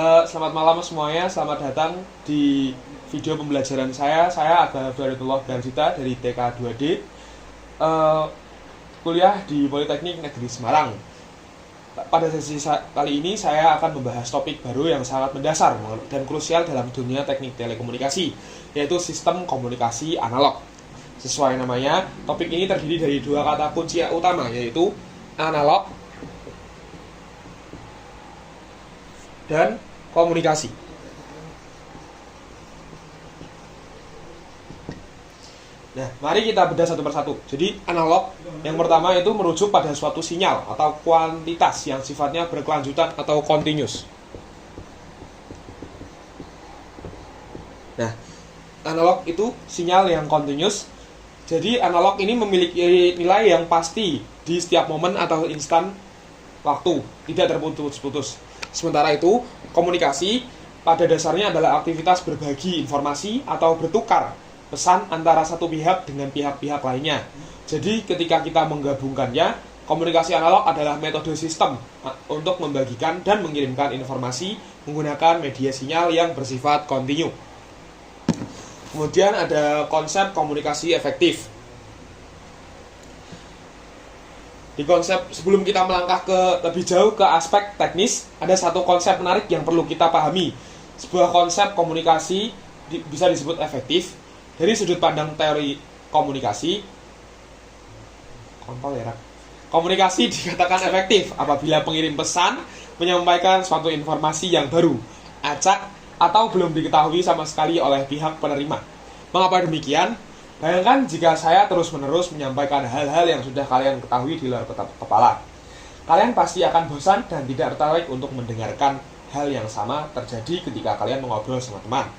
Selamat malam semuanya, selamat datang di video pembelajaran saya. Saya adalah Abdullah Gansita dari TK2D, kuliah di Politeknik Negeri Semarang. Pada sesi kali ini saya akan membahas topik baru yang sangat mendasar dan krusial dalam dunia teknik telekomunikasi, yaitu sistem komunikasi analog. Sesuai namanya, topik ini terdiri dari dua kata kunci utama, yaitu analog dan komunikasi. Nah, mari kita bedah satu persatu. Jadi, analog yang pertama itu merujuk pada suatu sinyal atau kuantitas yang sifatnya berkelanjutan atau continuous. Nah, analog itu sinyal yang continuous. Jadi, analog ini memiliki nilai yang pasti di setiap momen atau instan waktu, tidak terputus-putus. Sementara itu, komunikasi pada dasarnya adalah aktivitas berbagi informasi atau bertukar pesan antara satu pihak dengan pihak-pihak lainnya. Jadi ketika kita menggabungkannya, komunikasi analog adalah metode sistem untuk membagikan dan mengirimkan informasi menggunakan media sinyal yang bersifat kontinu. Kemudian ada konsep komunikasi efektif. Di konsep, sebelum kita melangkah ke lebih jauh ke aspek teknis, ada satu konsep menarik yang perlu kita pahami. Sebuah konsep komunikasi bisa disebut efektif dari sudut pandang teori komunikasi. Komunikasi dikatakan efektif apabila pengirim pesan menyampaikan suatu informasi yang baru, acak, atau belum diketahui sama sekali oleh pihak penerima. Mengapa demikian? Bayangkan jika saya terus-menerus menyampaikan hal-hal yang sudah kalian ketahui di luar kepala. Kalian pasti akan bosan dan tidak tertarik untuk mendengarkan hal yang sama terjadi ketika kalian mengobrol sama teman.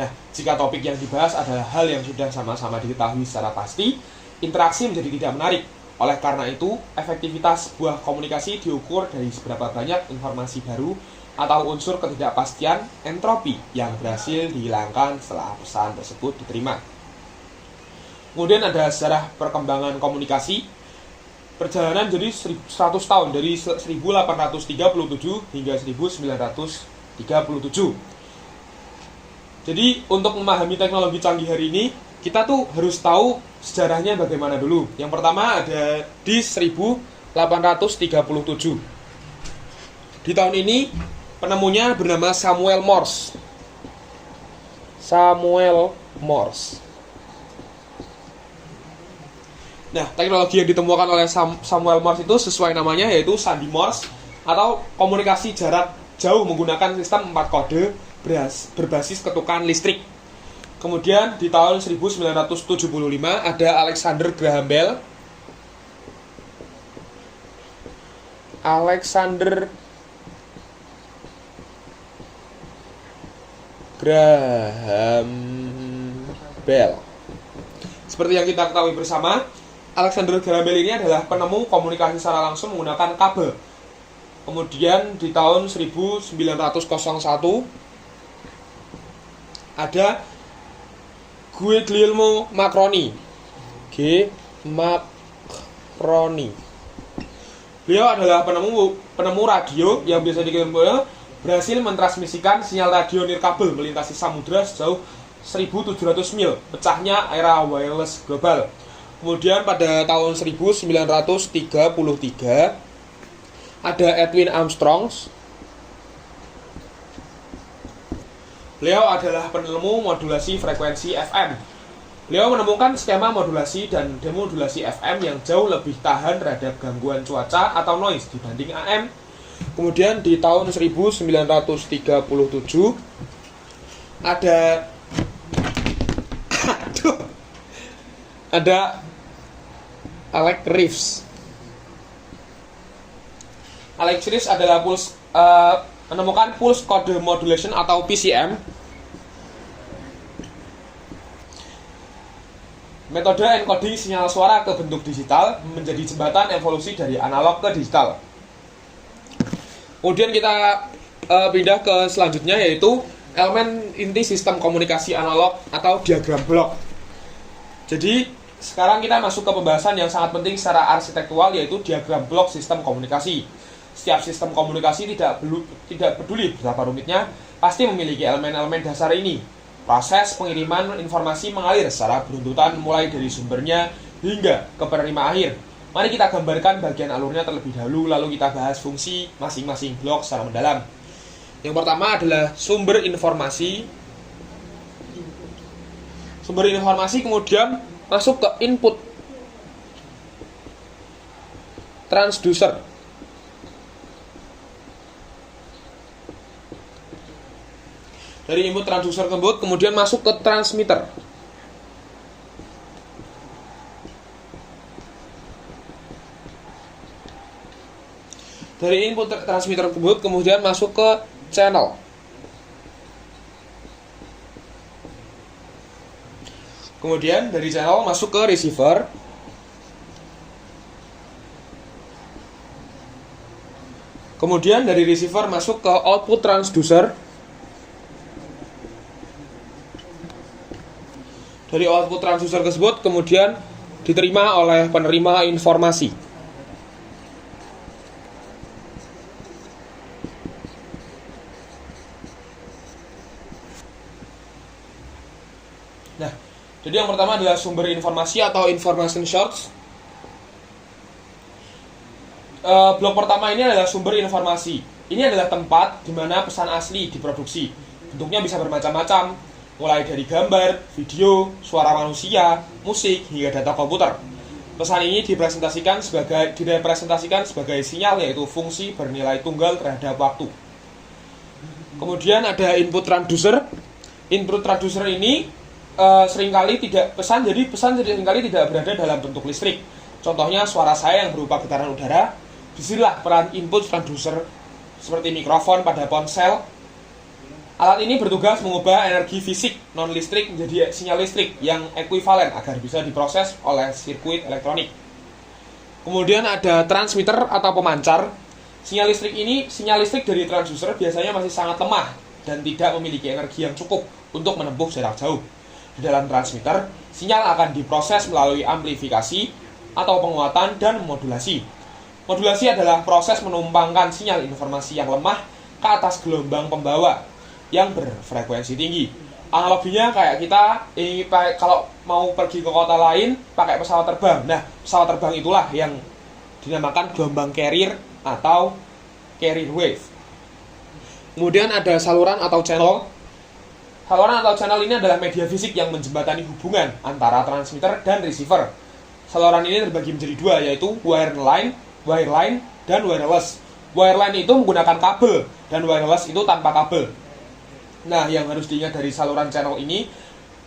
Nah, jika topik yang dibahas adalah hal yang sudah sama-sama diketahui secara pasti, interaksi menjadi tidak menarik. Oleh karena itu, efektivitas sebuah komunikasi diukur dari seberapa banyak informasi baru atau unsur ketidakpastian entropi yang berhasil dihilangkan setelah pesan tersebut diterima. Kemudian ada sejarah perkembangan komunikasi. Perjalanan jadi 100 tahun dari 1837 hingga 1937. Jadi untuk memahami teknologi canggih hari ini, kita tuh harus tahu sejarahnya bagaimana dulu. Yang pertama ada di 1837. Di tahun ini penemunya bernama Samuel Morse. Nah, teknologi yang ditemukan oleh Samuel Morse itu sesuai namanya, yaitu sandi Morse atau komunikasi jarak jauh menggunakan sistem 4 kode berbasis ketukan listrik. Kemudian di tahun 1975 ada Alexander Graham Bell. Seperti yang kita ketahui bersama, Alexander Graham Bell ini adalah penemu komunikasi secara langsung menggunakan kabel. Kemudian di tahun 1901 ada Guglielmo Marconi. Beliau adalah penemu radio yang biasa dikenal berhasil mentransmisikan sinyal radio nirkabel melintasi samudra sejauh 1700 mil, pecahnya era wireless global. Kemudian pada tahun 1933 ada Edwin Armstrong. Beliau adalah penemu modulasi frekuensi FM. Beliau menemukan skema modulasi dan demodulasi FM yang jauh lebih tahan terhadap gangguan cuaca atau noise dibanding AM. Kemudian di tahun 1937 ada Alex Reeves. Alex Reeves adalah menemukan pulse code modulation atau PCM. Metode encoding sinyal suara ke bentuk digital menjadi jembatan evolusi dari analog ke digital. Kemudian kita pindah ke selanjutnya, yaitu elemen inti sistem komunikasi analog atau diagram blok. Jadi sekarang kita masuk ke pembahasan yang sangat penting secara arsitektural, yaitu diagram blok sistem komunikasi. Setiap sistem komunikasi tidak peduli betapa rumitnya, pasti memiliki elemen-elemen dasar ini. Proses pengiriman informasi mengalir secara beruntutan mulai dari sumbernya hingga ke penerima akhir. Mari kita gambarkan bagian alurnya terlebih dahulu, lalu kita bahas fungsi masing-masing blok secara mendalam. Yang pertama adalah sumber informasi. Sumber informasi kemudian masuk ke input transducer. Dari input transducer tersebut kemudian masuk ke transmitter. Dari input transmitter tersebut kemudian masuk ke channel. Kemudian dari channel masuk ke receiver. Kemudian dari receiver masuk ke output transducer. Dari output transducer tersebut kemudian diterima oleh penerima informasi. Nah, jadi yang pertama adalah sumber informasi atau information source. Blok pertama ini adalah sumber informasi. Ini adalah tempat di mana pesan asli diproduksi. Bentuknya bisa bermacam-macam, mulai dari gambar, video, suara manusia, musik, hingga data komputer. Pesan ini direpresentasikan sebagai sinyal, yaitu fungsi bernilai tunggal terhadap waktu. Kemudian ada input transducer. Input transducer ini seringkali seringkali tidak berada dalam bentuk listrik. Contohnya suara saya yang berupa getaran udara. Disinilah peran input transducer seperti mikrofon pada ponsel. Alat ini bertugas mengubah energi fisik non-listrik menjadi sinyal listrik yang ekuivalen agar bisa diproses oleh sirkuit elektronik. Kemudian ada transmitter atau pemancar. Sinyal listrik dari transducer biasanya masih sangat lemah dan tidak memiliki energi yang cukup untuk menempuh jarak jauh. Di dalam transmitter, sinyal akan diproses melalui amplifikasi atau penguatan dan modulasi. Modulasi adalah proses menumpangkan sinyal informasi yang lemah ke atas gelombang pembawa yang berfrekuensi tinggi. Analoginya kayak kita kalau mau pergi ke kota lain pakai pesawat terbang. Nah, pesawat terbang itulah yang dinamakan gelombang carrier atau carrier wave. Kemudian ada saluran atau channel. Saluran atau channel ini adalah media fisik yang menjembatani hubungan antara transmitter dan receiver. Saluran ini terbagi menjadi dua, yaitu wireline, dan wireless. Wireline itu menggunakan kabel, dan wireless itu tanpa kabel. Nah, yang harus diingat dari saluran channel ini,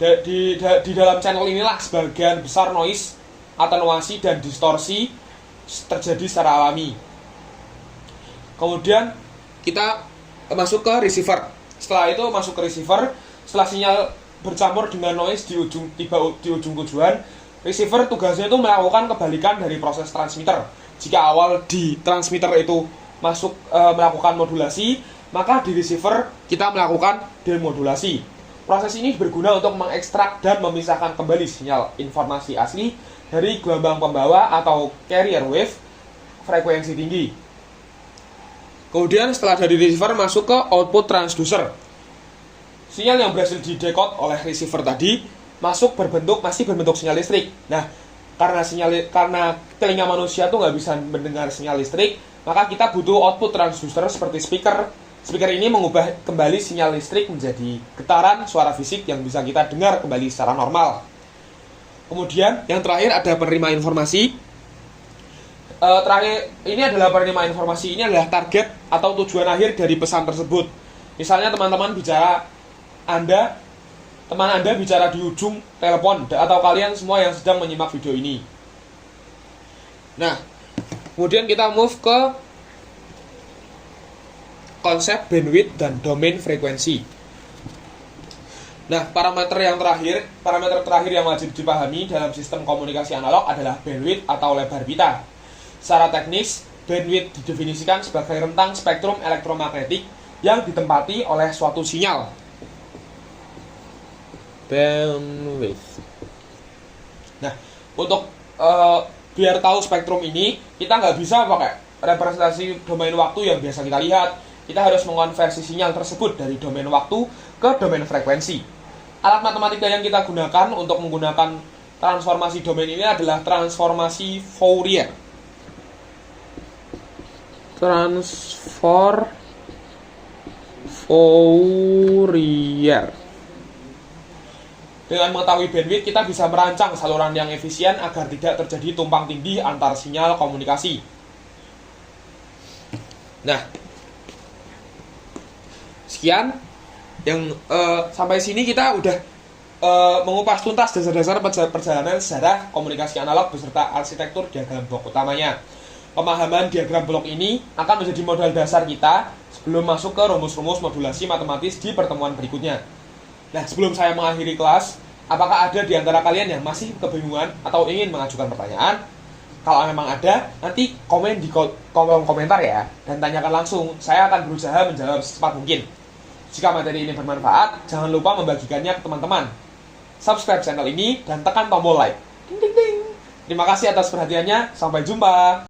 di dalam channel inilah sebagian besar noise, atenuasi, dan distorsi terjadi secara alami. Kemudian kita masuk ke receiver. Setelah itu masuk ke receiver. Setelah sinyal bercampur dengan noise di ujung tujuan, receiver tugasnya itu melakukan kebalikan dari proses transmitter. Jika awal di transmitter itu melakukan modulasi, maka di receiver kita melakukan demodulasi. Proses ini berguna untuk mengekstrak dan memisahkan kembali sinyal informasi asli dari gelombang pembawa atau carrier wave frekuensi tinggi. Kemudian setelah dari receiver masuk ke output transducer. Sinyal yang berhasil didekode oleh receiver tadi masih berbentuk sinyal listrik. Nah, karena telinga manusia tuh nggak bisa mendengar sinyal listrik, maka kita butuh output transducer seperti speaker. Speaker ini mengubah kembali sinyal listrik menjadi getaran suara fisik yang bisa kita dengar kembali secara normal. Kemudian yang terakhir ada penerima informasi. Ini adalah target atau tujuan akhir dari pesan tersebut. Misalnya teman Anda bicara di ujung telepon, atau kalian semua yang sedang menyimak video ini. Nah, kemudian kita move ke konsep bandwidth dan domain frekuensi. Nah, parameter terakhir yang wajib dipahami dalam sistem komunikasi analog adalah bandwidth atau lebar pita. Secara teknis, bandwidth didefinisikan sebagai rentang spektrum elektromagnetik yang ditempati oleh suatu sinyal. Bandwidth. Nah, untuk biar tahu spektrum ini, kita nggak bisa pakai representasi domain waktu yang biasa kita lihat, kita harus mengonversi sinyal tersebut dari domain waktu ke domain frekuensi. Alat matematika yang kita gunakan untuk menggunakan transformasi domain ini adalah transformasi Fourier. Fourier. Dengan mengetahui bandwidth, kita bisa merancang saluran yang efisien agar tidak terjadi tumpang tindih antar sinyal komunikasi. Nah, sekian yang sampai sini kita udah mengupas tuntas dasar-dasar perjalanan sejarah komunikasi analog beserta arsitektur diagram blok utamanya. Pemahaman diagram blok ini akan menjadi modal dasar kita sebelum masuk ke rumus-rumus modulasi matematis di pertemuan berikutnya. Nah, sebelum saya mengakhiri kelas, apakah ada di antara kalian yang masih kebingungan atau ingin mengajukan pertanyaan? Kalau memang ada, nanti komen di kolom komentar ya, dan tanyakan langsung. Saya akan berusaha menjawab secepat mungkin. Jika materi ini bermanfaat, jangan lupa membagikannya ke teman-teman. Subscribe channel ini dan tekan tombol like. Ding ding ding. Terima kasih atas perhatiannya. Sampai jumpa.